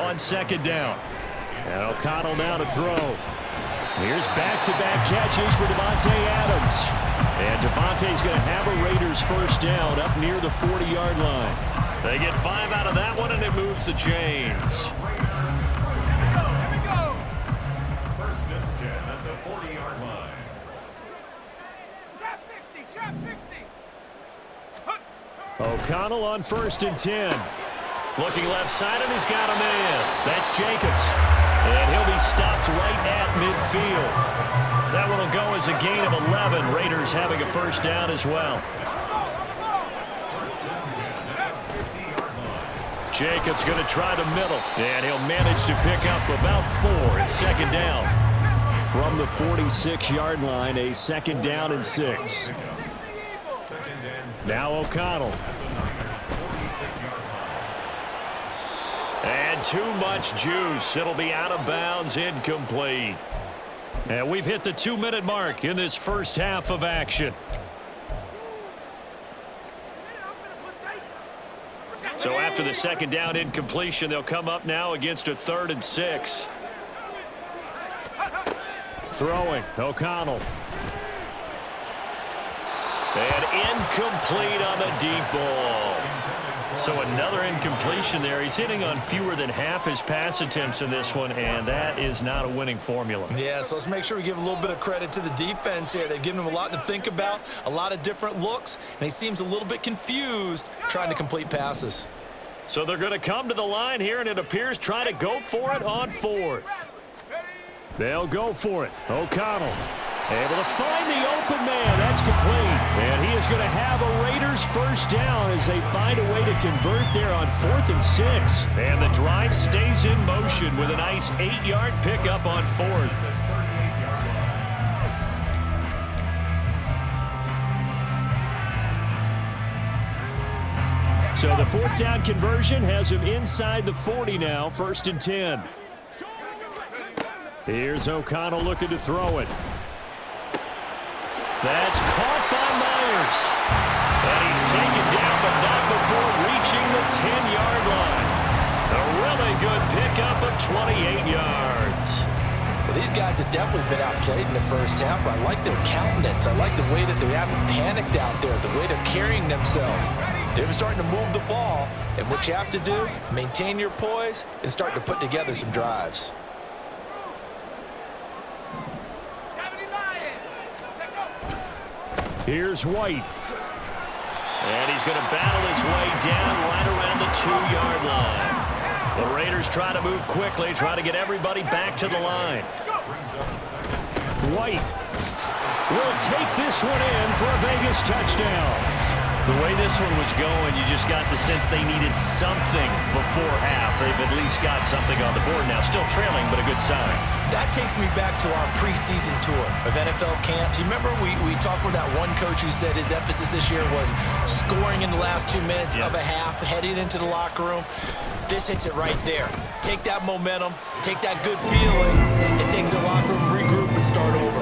on second down. And O'Connell now to throw. Here's back-to-back catches for Davante Adams. And Davante's going to have a Raiders first down up near the 40-yard line. They get 5 out of that one, and it moves the chains. First and 10 at the 40-yard line. Trap 60, trap 60. O'Connell on first and 10. Looking left side, and he's got a man. That's Jacobs. And he'll be stopped right at midfield. That one will go as a gain of 11. Raiders having a first down as well. Jacobs going to try the middle. And he'll manage to pick up about 4 at second down. From the 46-yard line, a second down and 6. Now O'Connell. And too much juice. It'll be out of bounds, incomplete. And we've hit the 2-minute mark in this first half of action. So after the second down incompletion, they'll come up now against a 3rd and 6. Throwing, O'Connell. And incomplete on the deep ball. So another incompletion there. He's hitting on fewer than half his pass attempts in this one, and that is not a winning formula. Yeah, so let's make sure we give a little bit of credit to the defense here. They've given him a lot to think about, a lot of different looks, and he seems a little bit confused trying to complete passes. So they're going to come to the line here, and it appears try to go for it on 4th. They'll go for it. O'Connell able to find the open man. That's complete. And he is going to have a Raiders first down as they find a way to convert there on 4th and 6. And the drive stays in motion with a nice 8-yard pickup on 4th. So the 4th down conversion has him inside the 40 now, 1st and 10. Here's O'Connell looking to throw it. That's caught by Myers. And he's taken down, but not before reaching the 10-yard line. A really good pickup of 28 yards. Well, these guys have definitely been outplayed in the first half, but I like their countenance. I like the way that they haven't panicked out there, the way they're carrying themselves. They're starting to move the ball, and what you have to do, maintain your poise and start to put together some drives. Here's White. And he's going to battle his way down right around the 2-yard line. The Raiders try to move quickly, try to get everybody back to the line. White will take this one in for a Vegas touchdown. The way this one was going, you just got the sense they needed something before half. They've at least got something on the board now. Still trailing, but a good sign. That takes me back to our preseason tour of NFL camps. You remember we talked with that one coach who said his emphasis this year was scoring in the last 2 minutes of a half, heading into the locker room. This hits it right there. Take that momentum, take that good feeling, and take the locker room, regroup, and start over.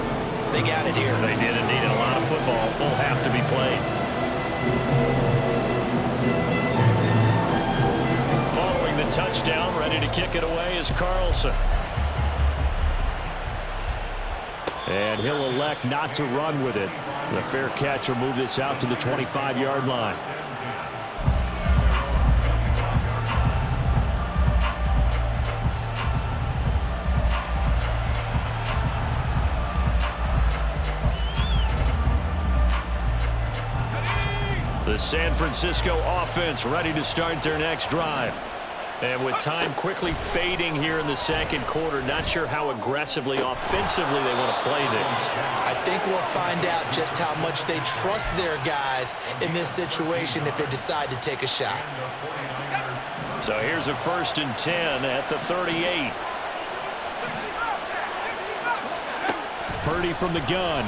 They got it here. They did indeed. A lot of football, full half to be played. Following the touchdown, ready to kick it away is Carlson. And he'll elect not to run with it. The fair catch will move this out to the 25-yard line. The San Francisco offense ready to start their next drive. And with time quickly fading here in the second quarter, not sure how aggressively, offensively they want to play this. I think we'll find out just how much they trust their guys in this situation if they decide to take a shot. So here's a 1st and 10 at the 38. Purdy from the gun.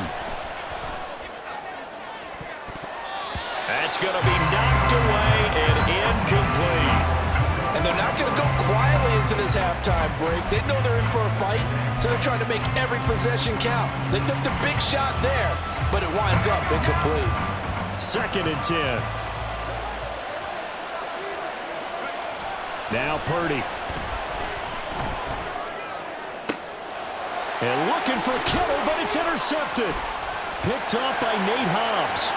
That's going to be knocked away and incomplete. And they're not going to go quietly into this halftime break. They know they're in for a fight, so they're trying to make every possession count. They took the big shot there, but it winds up incomplete. 2nd and 10. Now Purdy. And looking for Kittle, but it's intercepted. Picked off by Nate Hobbs.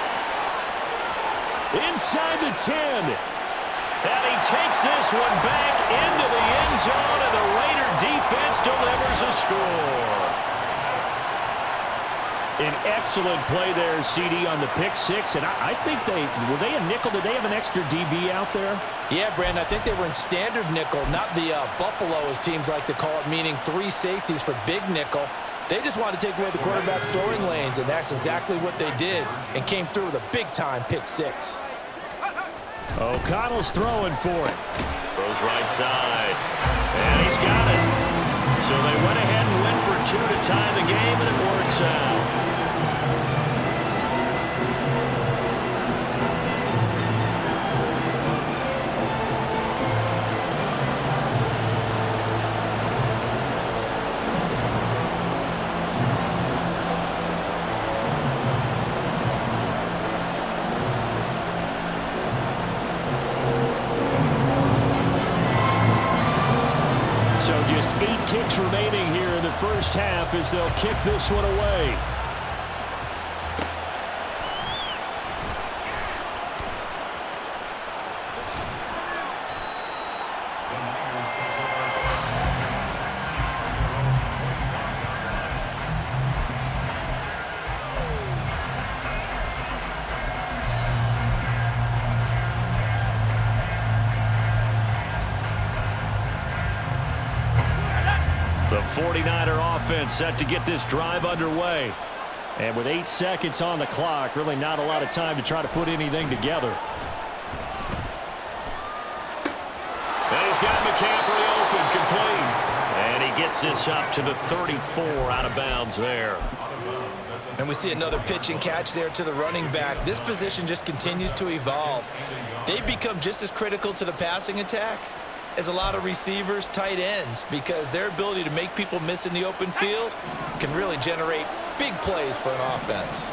Inside the 10. And he takes this one back into the end zone, and the Raider defense delivers a score. An excellent play there, CD, on the pick six. And I think were they a nickel? Did they have an extra DB out there? Yeah, Brandon, I think they were in standard nickel, not the Buffalo, as teams like to call it, meaning 3 safeties for big nickel. They just wanted to take away the quarterback's throwing lanes, and that's exactly what they did, and came through with a big-time pick six. O'Connell's throwing for it. Throws right side. And he's got it. So they went ahead and went for 2 to tie the game, and it works out. So just 8 ticks remaining here in the first half as they'll kick this one away. The 49er offense set to get this drive underway. And with 8 seconds on the clock, really not a lot of time to try to put anything together. And he's got McCaffrey open, complete. And he gets this up to the 34, out of bounds there. And we see another pitch and catch there to the running back. This position just continues to evolve. They become just as critical to the passing attack as a lot of receivers, tight ends, because their ability to make people miss in the open field can really generate big plays for an offense.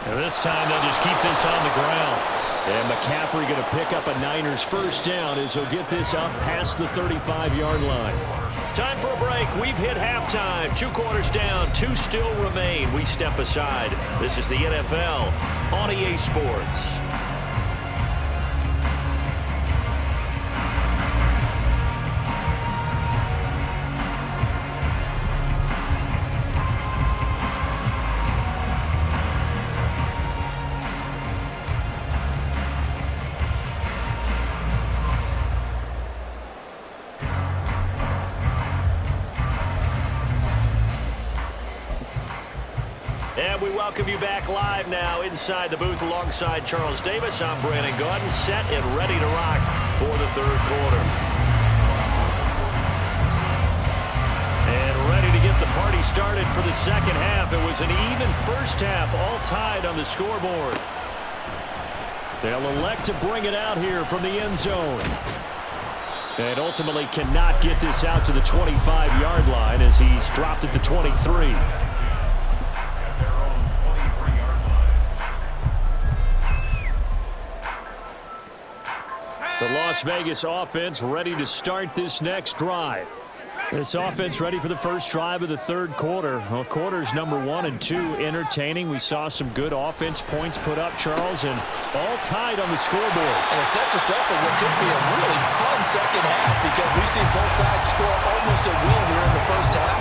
And this time they'll just keep this on the ground. And McCaffrey going to pick up a Niners first down as he'll get this up past the 35-yard line. Time for a break. We've hit halftime. 2 quarters down, 2 still remain. We step aside. This is the NFL on EA Sports. And we welcome you back live now inside the booth alongside Charles Davis. I'm Brandon Gaudin, set and ready to rock for the 3rd quarter. And ready to get the party started for the 2nd half. It was an even first half, all tied on the scoreboard. They'll elect to bring it out here from the end zone. And ultimately cannot get this out to the 25-yard line as he's dropped at the 23. The Las Vegas offense ready to start this next drive. This offense ready for the first drive of the 3rd quarter. Well, quarters number 1 and 2 entertaining. We saw some good offense points put up, Charles, and all tied on the scoreboard. And it sets us up for what could be a really fun 2nd half because we've seen both sides score almost at will here in the first half.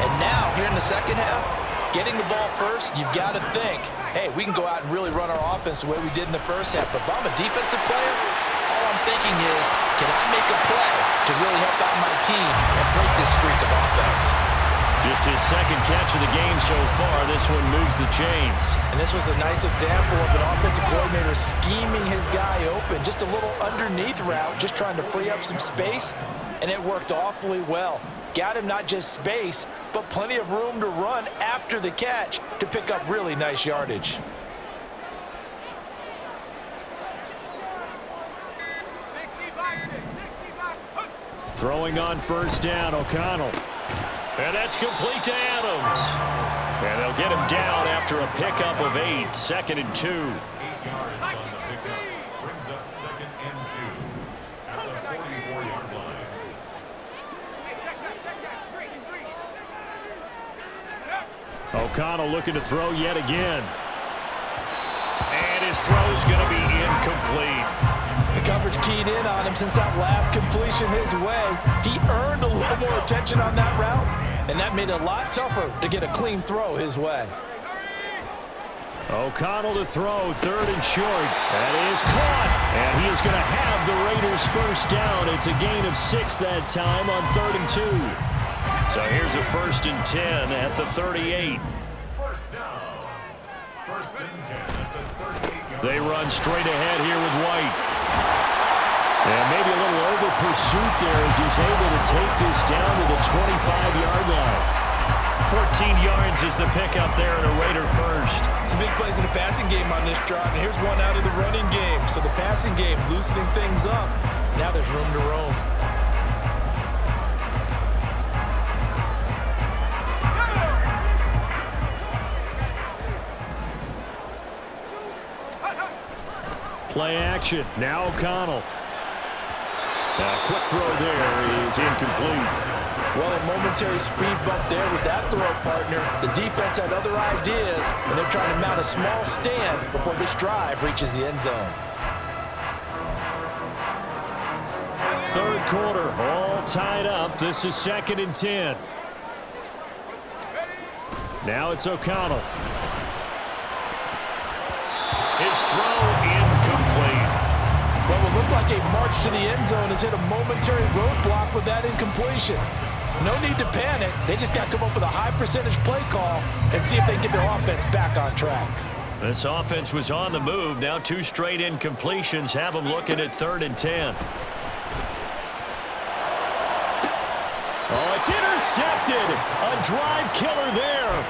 And now, here in the 2nd half, getting the ball first, you've got to think, hey, we can go out and really run our offense the way we did in the first half. But if I'm a defensive player, all I'm thinking is, can I make a play to really help out my team and break this streak of offense? Just his 2nd catch of the game so far. This one moves the chains. And this was a nice example of an offensive coordinator scheming his guy open. Just a little underneath route, just trying to free up some space, and it worked awfully well. Got him not just space, but plenty of room to run after the catch to pick up really nice yardage. Throwing on first down, O'Connell. And that's complete to Adams. And they'll get him down after a pickup of 8, 2nd and 2. 8 yards on the pickup. Brings up 2nd and 2 at the 44-yard line. O'Connell looking to throw yet again. And his throw is going to be incomplete. The coverage keyed in on him since that last completion his way. He earned a little more attention on that route, and that made it a lot tougher to get a clean throw his way. O'Connell to throw, 3rd and short. That is caught, and he is going to have the Raiders first down. It's a gain of 6 that time on 3rd and 2. So here's a 1st and 10 at the 38. First down. 1st and 10 at the 38. They run straight ahead here with White. And maybe a little over pursuit there as he's able to take this down to the 25-yard line. 14 yards is the pickup there and a Raider first. Some big plays in the passing game on this drive, and here's one out of the running game. So the passing game loosening things up. Now there's room to roam. Play action. Now O'Connell. A quick throw there is incomplete. Well, a momentary speed bump there with that throw partner. The defense had other ideas, and they're trying to mount a small stand before this drive reaches the end zone. 3rd quarter, all tied up. This is 2nd and 10. Now it's O'Connell. His throw incomplete. What will look like a march to the end zone has hit a momentary roadblock with that incompletion. No need to panic. They just got to come up with a high percentage play call and see if they can get their offense back on track. This offense was on the move. Now 2 straight incompletions have them looking at 3rd and 10. Oh, it's intercepted. A drive killer there.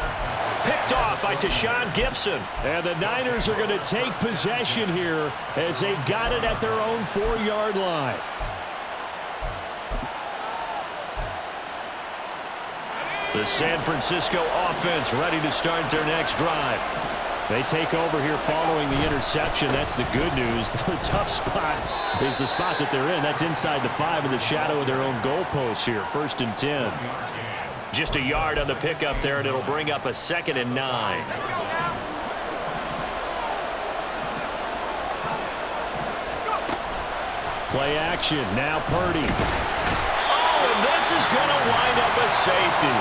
Picked off by Tashawn Gibson. And the Niners are going to take possession here as they've got it at their own 4-yard line. The San Francisco offense ready to start their next drive. They take over here following the interception. That's the good news. The tough spot is the spot that they're in. That's inside the 5 in the shadow of their own goalpost here. 1st and 10. Just a yard on the pickup there, and it'll bring up a 2nd and 9. Play action. Now Purdy. Oh, and this is going to wind up a safety.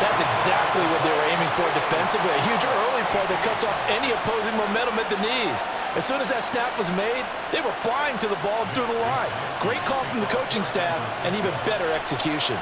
That's exactly what they were aiming for defensively. A huge early play that cuts off any opposing momentum at the knees. As soon as that snap was made, they were flying to the ball through the line. Great call from the coaching staff and even better execution.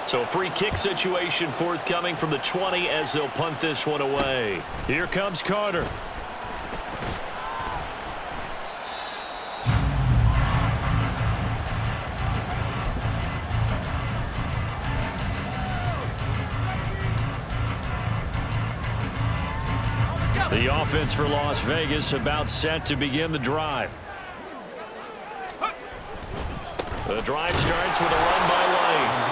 So a free kick situation forthcoming from the 20 as they'll punt this one away. Here comes Carter. The offense for Las Vegas about set to begin the drive. The drive starts with a run by White.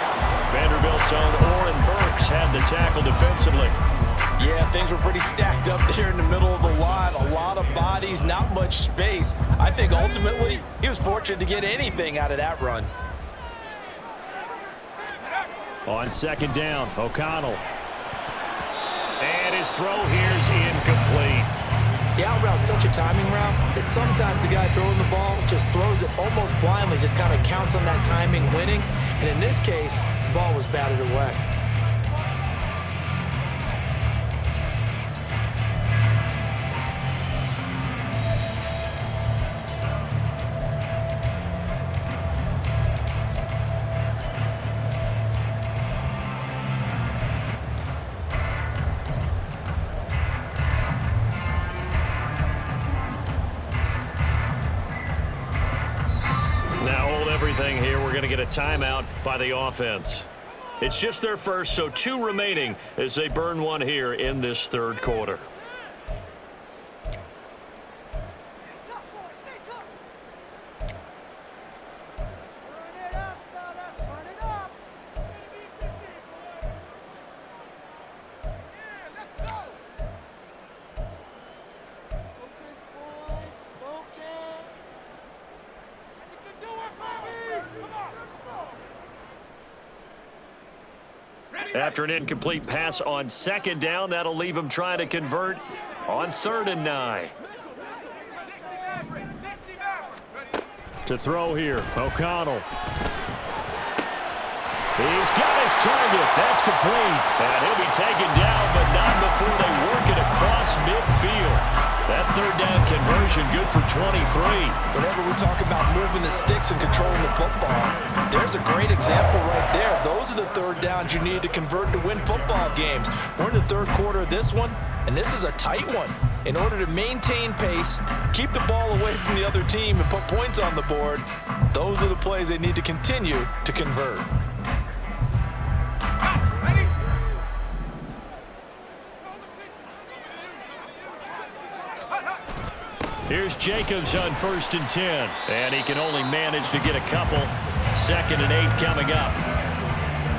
Vanderbilt's own Oren Burks had the tackle defensively. Yeah, things were pretty stacked up there in the middle of the line. A lot of bodies, not much space. I think ultimately he was fortunate to get anything out of that run. On 2nd down, O'Connell. And his throw here's incomplete. The out route's such a timing route that sometimes the guy throwing the ball just throws it almost blindly, just kind of counts on that timing winning. And in this case, the ball was batted away. Here we're going to get a timeout by the offense. It's just their first, so 2 remaining as they burn one here in this 3rd quarter. After an incomplete pass on second down, that'll leave him trying to convert on 3rd and 9. To throw here, O'Connell. He's got his target. That's complete. And he'll be taken down, but not before they work it across midfield. That 3rd down conversion good for 23. Whenever we talk about moving the sticks and controlling the football, there's a great example right there. Those are the 3rd downs you need to convert to win football games. We're in the 3rd quarter of this one, and this is a tight one. In order to maintain pace, keep the ball away from the other team, and put points on the board, those are the plays they need to continue to convert. Here's Jacobs on 1st and 10. And he can only manage to get a couple. 2nd and 8 coming up.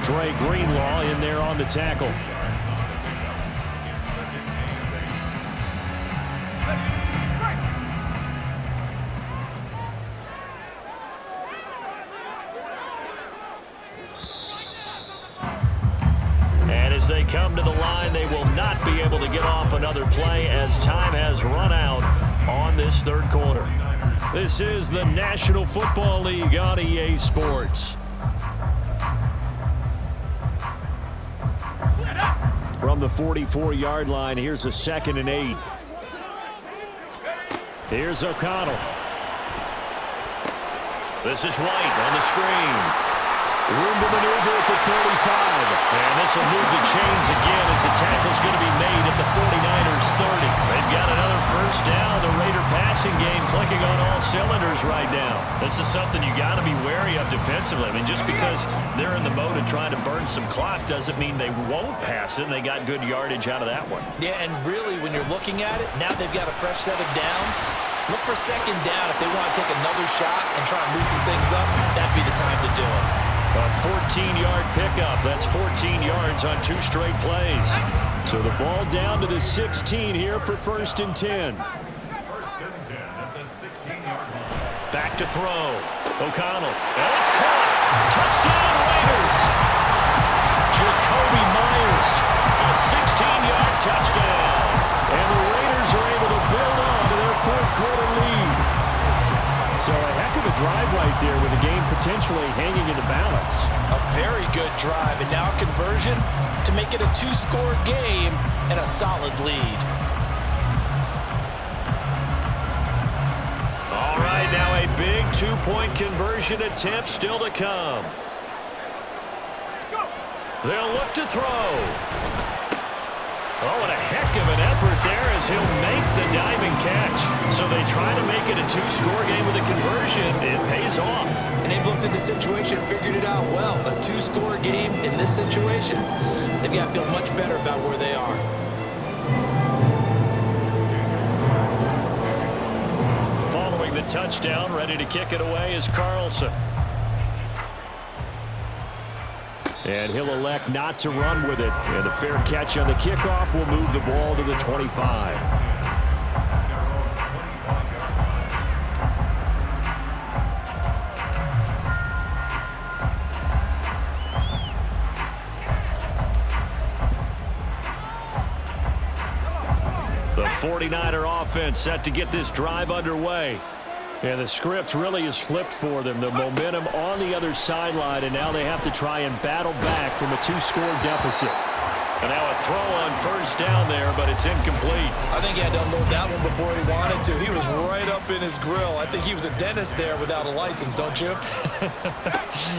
Dre Greenlaw in there on the tackle. And as they come to the line, they will not be able to get off another play as time has run out on this 3rd quarter. This is the National Football League on EA Sports. From the 44-yard line, here's a 2nd and 8. Here's O'Connell. This is White on the screen. Room to maneuver at the 35. And this will move the chains again as the tackle's going to be made at the 49ers 30. They've got another 1st down. The Raider passing game clicking on all cylinders right now. This is something you got to be wary of defensively. I mean, just because they're in the mode of trying to burn some clock doesn't mean they won't pass it. They got good yardage out of that one. Yeah, and really, when you're looking at it, now they've got a fresh set of downs. Look for 2nd down. If they want to take another shot and try and loosen things up, that'd be the time to do it. A 14-yard pickup. That's 14 yards on 2 straight plays. So the ball down to the 16 here for 1st and 10. 1st and 10 at the 16-yard line. Back to throw. O'Connell. And it's caught. Touchdown Raiders. Jacoby Myers. A 16-yard touchdown. And the Raiders are able to build on to their 4th quarter lead. So a heck of a drive right there with the game potentially hanging in the balance. A very good drive, and now conversion to make it a 2-score game and a solid lead. All right, now a big 2-point conversion attempt still to come. They'll look to throw. Oh, and a heck of an effort there as he'll make the diving catch. So they try to make it a 2-score game with a conversion. It pays off. And they've looked at the situation and figured it out well. A 2-score game in this situation. They've got to feel much better about where they are. Following the touchdown, ready to kick it away is Carlson. And he'll elect not to run with it. And a fair catch on the kickoff will move the ball to the 25. The 49er offense set to get this drive underway. And the script really is flipped for them. The momentum on the other sideline, and now they have to try and battle back from a 2-score deficit. And now a throw on 1st down there, but it's incomplete. I think he had to unload that one before he wanted to. He was right up in his grill. I think he was a dentist there without a license, don't you?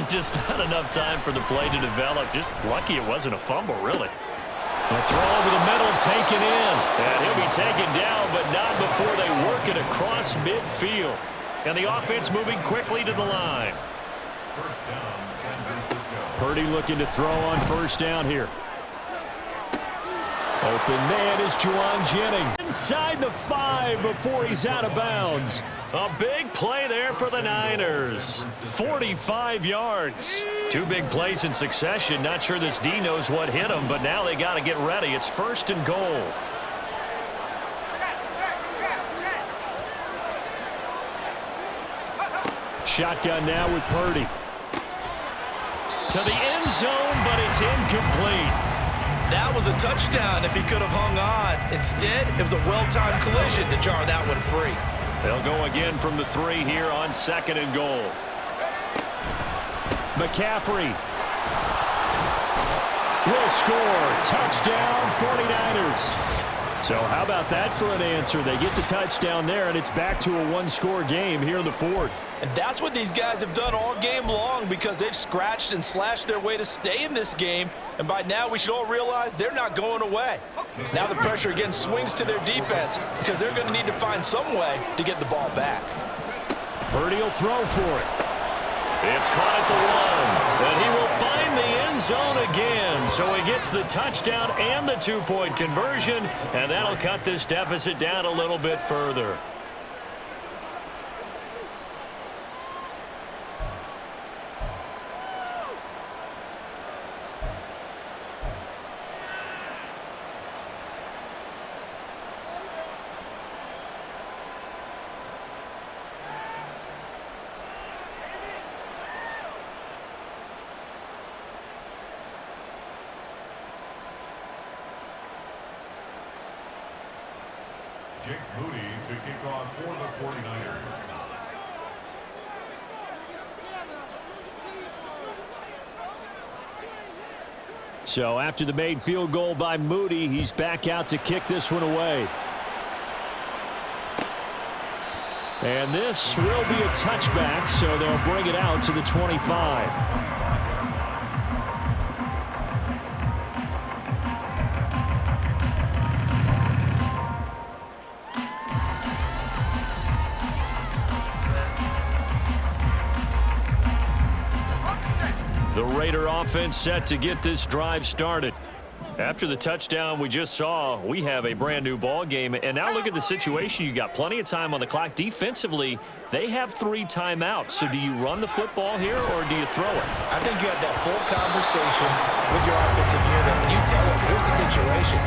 Just not enough time for the play to develop. Just lucky it wasn't a fumble, really. A throw over the middle, taken in. And he'll be taken down, but not before they work it across midfield. And the offense moving quickly to the line. 1st down, San Francisco. Purdy looking to throw on 1st down here. Open man is Juwan Jennings. Inside the 5 before he's out of bounds. A big play there for the Niners. 45 yards. 2 big plays in succession. Not sure this D knows what hit him, but now they got to get ready. It's 1st and goal. Shotgun now with Purdy. to the end zone, but it's incomplete. That was a touchdown if he could have hung on. Instead, it was a well-timed collision to jar that one free. They'll go again from the 3 here on 2nd and goal. McCaffrey will score. Touchdown, 49ers. So how about that for an answer? They get the touchdown there, and it's back to a one-score game here in the 4th. And that's what these guys have done all game long because they've scratched and slashed their way to stay in this game. And by now, we should all realize they're not going away. Now the pressure again swings to their defense because they're going to need to find some way to get the ball back. Purdy will throw for it. It's caught at the 1, and he will find the end zone again. So he gets the touchdown and the 2-point conversion, and that'll cut this deficit down a little bit further. Jake Moody to kick off for the 49ers. So after the made field goal by Moody, he's back out to kick this one away. And this will be a touchback, so they'll bring it out to the 25. The Raider offense set to get this drive started. After the touchdown we just saw, we have a brand new ball game. And now look at the situation. You got plenty of time on the clock. Defensively, they have 3 timeouts. So do you run the football here or do you throw it? I think you have that full conversation with your offensive unit, and you tell them, here's the situation.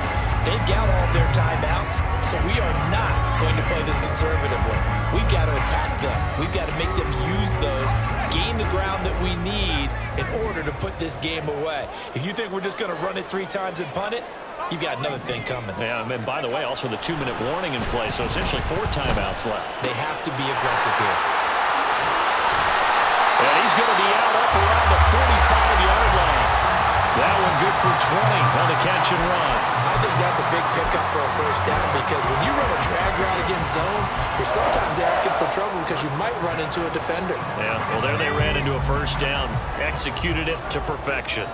They've got all their timeouts, so we are not going to play this conservatively. We've got to attack them. We've got to make them use those, gain the ground that we need in order to put this game away. If you think we're just going to run it 3 times and punt it, you've got another thing coming. Yeah, and by the way, also the 2-minute warning in play, so essentially 4 timeouts left. They have to be aggressive here. And he's going to be out up around the 45-yard line. That one good for 20 on the catch and run. I think that's a big pickup for a first down because when you run a drag route against zone, you're sometimes asking for trouble because you might run into a defender. Yeah, well, there they ran into a first down. Executed it to perfection.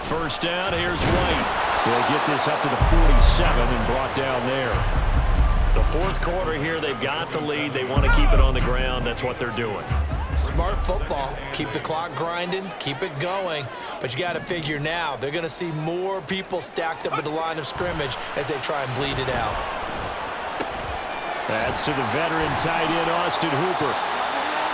First down, here's White. We'll get this up to the 47 and brought down there. The 4th quarter here, they've got the lead. They want to keep it on the ground. That's what they're doing. Smart football. Keep the clock grinding. Keep it going. But you got to figure now, they're going to see more people stacked up at the line of scrimmage as they try and bleed it out. That's to the veteran tight end, Austin Hooper.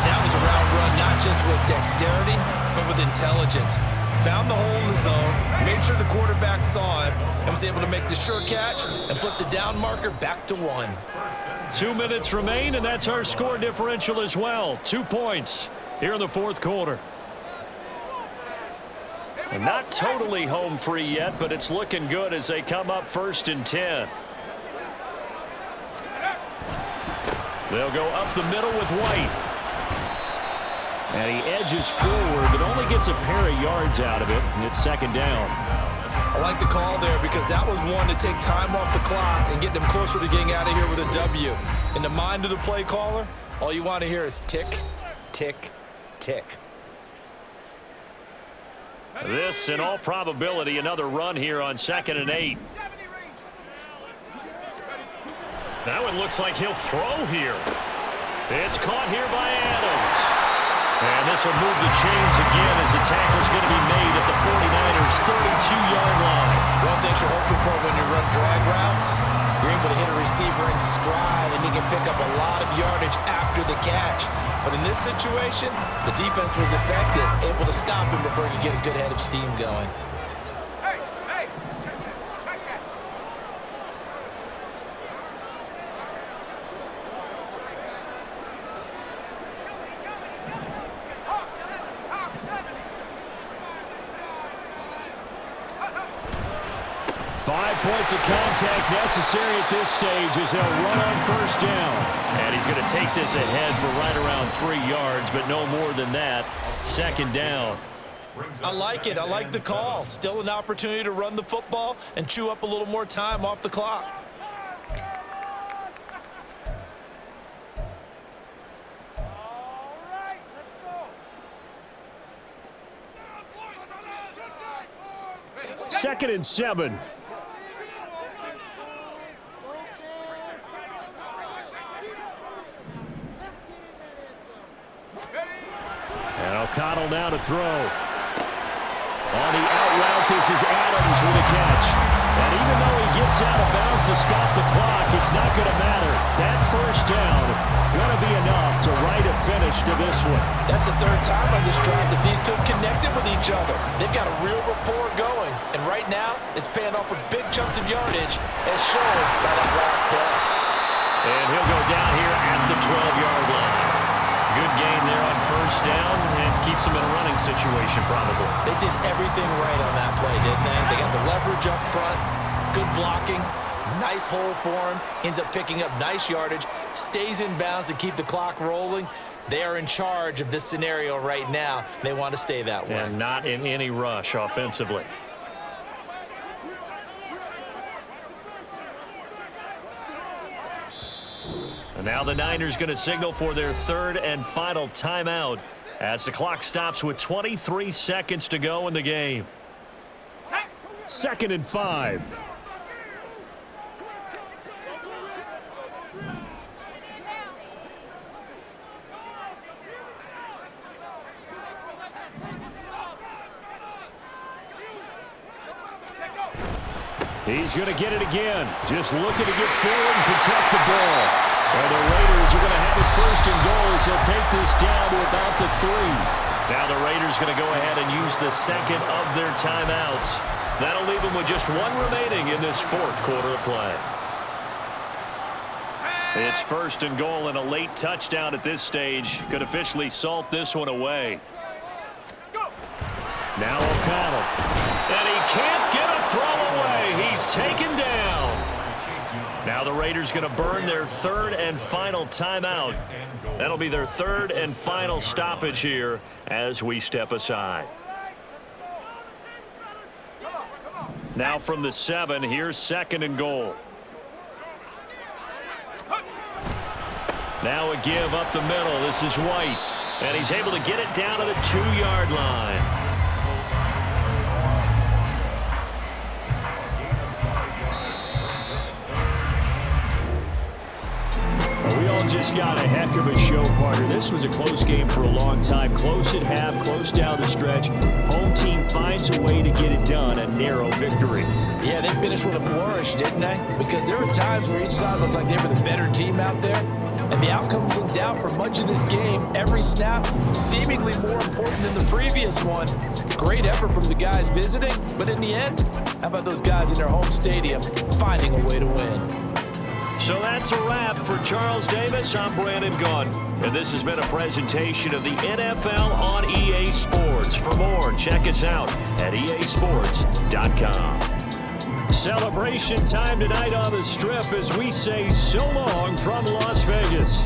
That was a route run not just with dexterity, but with intelligence. Found the hole in the zone, made sure the quarterback saw him, and was able to make the sure catch and flip the down marker back to 1. 2 minutes remain, and that's our score differential as well. 2 points here in the 4th quarter. And not totally home free yet, but it's looking good as they come up 1st and 10. They'll go up the middle with White. And he edges forward, but only gets a pair of yards out of it, and it's 2nd down. I like the call there because that was one to take time off the clock and get them closer to getting out of here with a W. In the mind of the play caller, all you want to hear is tick, tick, tick. This, in all probability, another run here on 2nd and 8. That one looks like he'll throw here. It's caught here by Adams. And this will move the chains again as the tackle's going to be made at the 49ers' 32-yard line. One thing you're hoping for when you run drag routes, you're able to hit a receiver in stride and he can pick up a lot of yardage after the catch. But in this situation, the defense was effective, able to stop him before he could get a good head of steam going. points of contact necessary at this stage as they'll run on first down. And he's going to take this ahead for right around 3 yards, but no more than that. Second down. I like it. I like the call. Still an opportunity to run the football and chew up a little more time off the clock. Second and 7. And O'Connell now to throw. On the out route, this is Adams with a catch. And even though he gets out of bounds to stop the clock, it's not going to matter. That first down going to be enough to write a finish to this one. That's the third time on this drive that these two connected with each other. They've got a real rapport going. And right now, it's paying off with big chunks of yardage, as shown by that last play. And he'll go down here at the 12-yard line. Good gain there on first down and keeps him in a running situation probably. They did everything right on that play, didn't they? They got the leverage up front, good blocking, nice hole for him, ends up picking up nice yardage, stays in bounds to keep the clock rolling. They are in charge of this scenario right now. They want to stay that way. And not in any rush offensively. And now the Niners going to signal for their third and final timeout as the clock stops with 23 seconds to go in the game. Second and 5. He's going to get it again. Just looking to get forward and protect the ball. And the Raiders are going to have it first and goal as they'll take this down to about the 3. Now the Raiders going to go ahead and use the second of their timeouts. That'll leave them with just one remaining in this fourth quarter of play. It's first and goal and a late touchdown at this stage. Could officially salt this one away. Now O'Connell. And he can't get a throw away. He's taken down. Now the Raiders going to burn their third and final timeout. That'll be their third and final stoppage here as we step aside. Now from the 7, here's second and goal. Now a give up the middle. This is White. And he's able to get it down to the 2-yard line. Just got a heck of a show, partner. This was a close game for a long time. Close at half, close down the stretch. Home team finds a way to get it done. A narrow victory. Yeah, they finished with a flourish, didn't they? Because there were times where each side looked like they were the better team out there. And the outcome was in doubt for much of this game. Every snap seemingly more important than the previous one. Great effort from the guys visiting. But in the end, how about those guys in their home stadium finding a way to win? So that's a wrap for Charles Davis. I'm Brandon Gunn. And this has been a presentation of the NFL on EA Sports. For more, check us out at easports.com. Celebration time tonight on the Strip as we say so long from Las Vegas.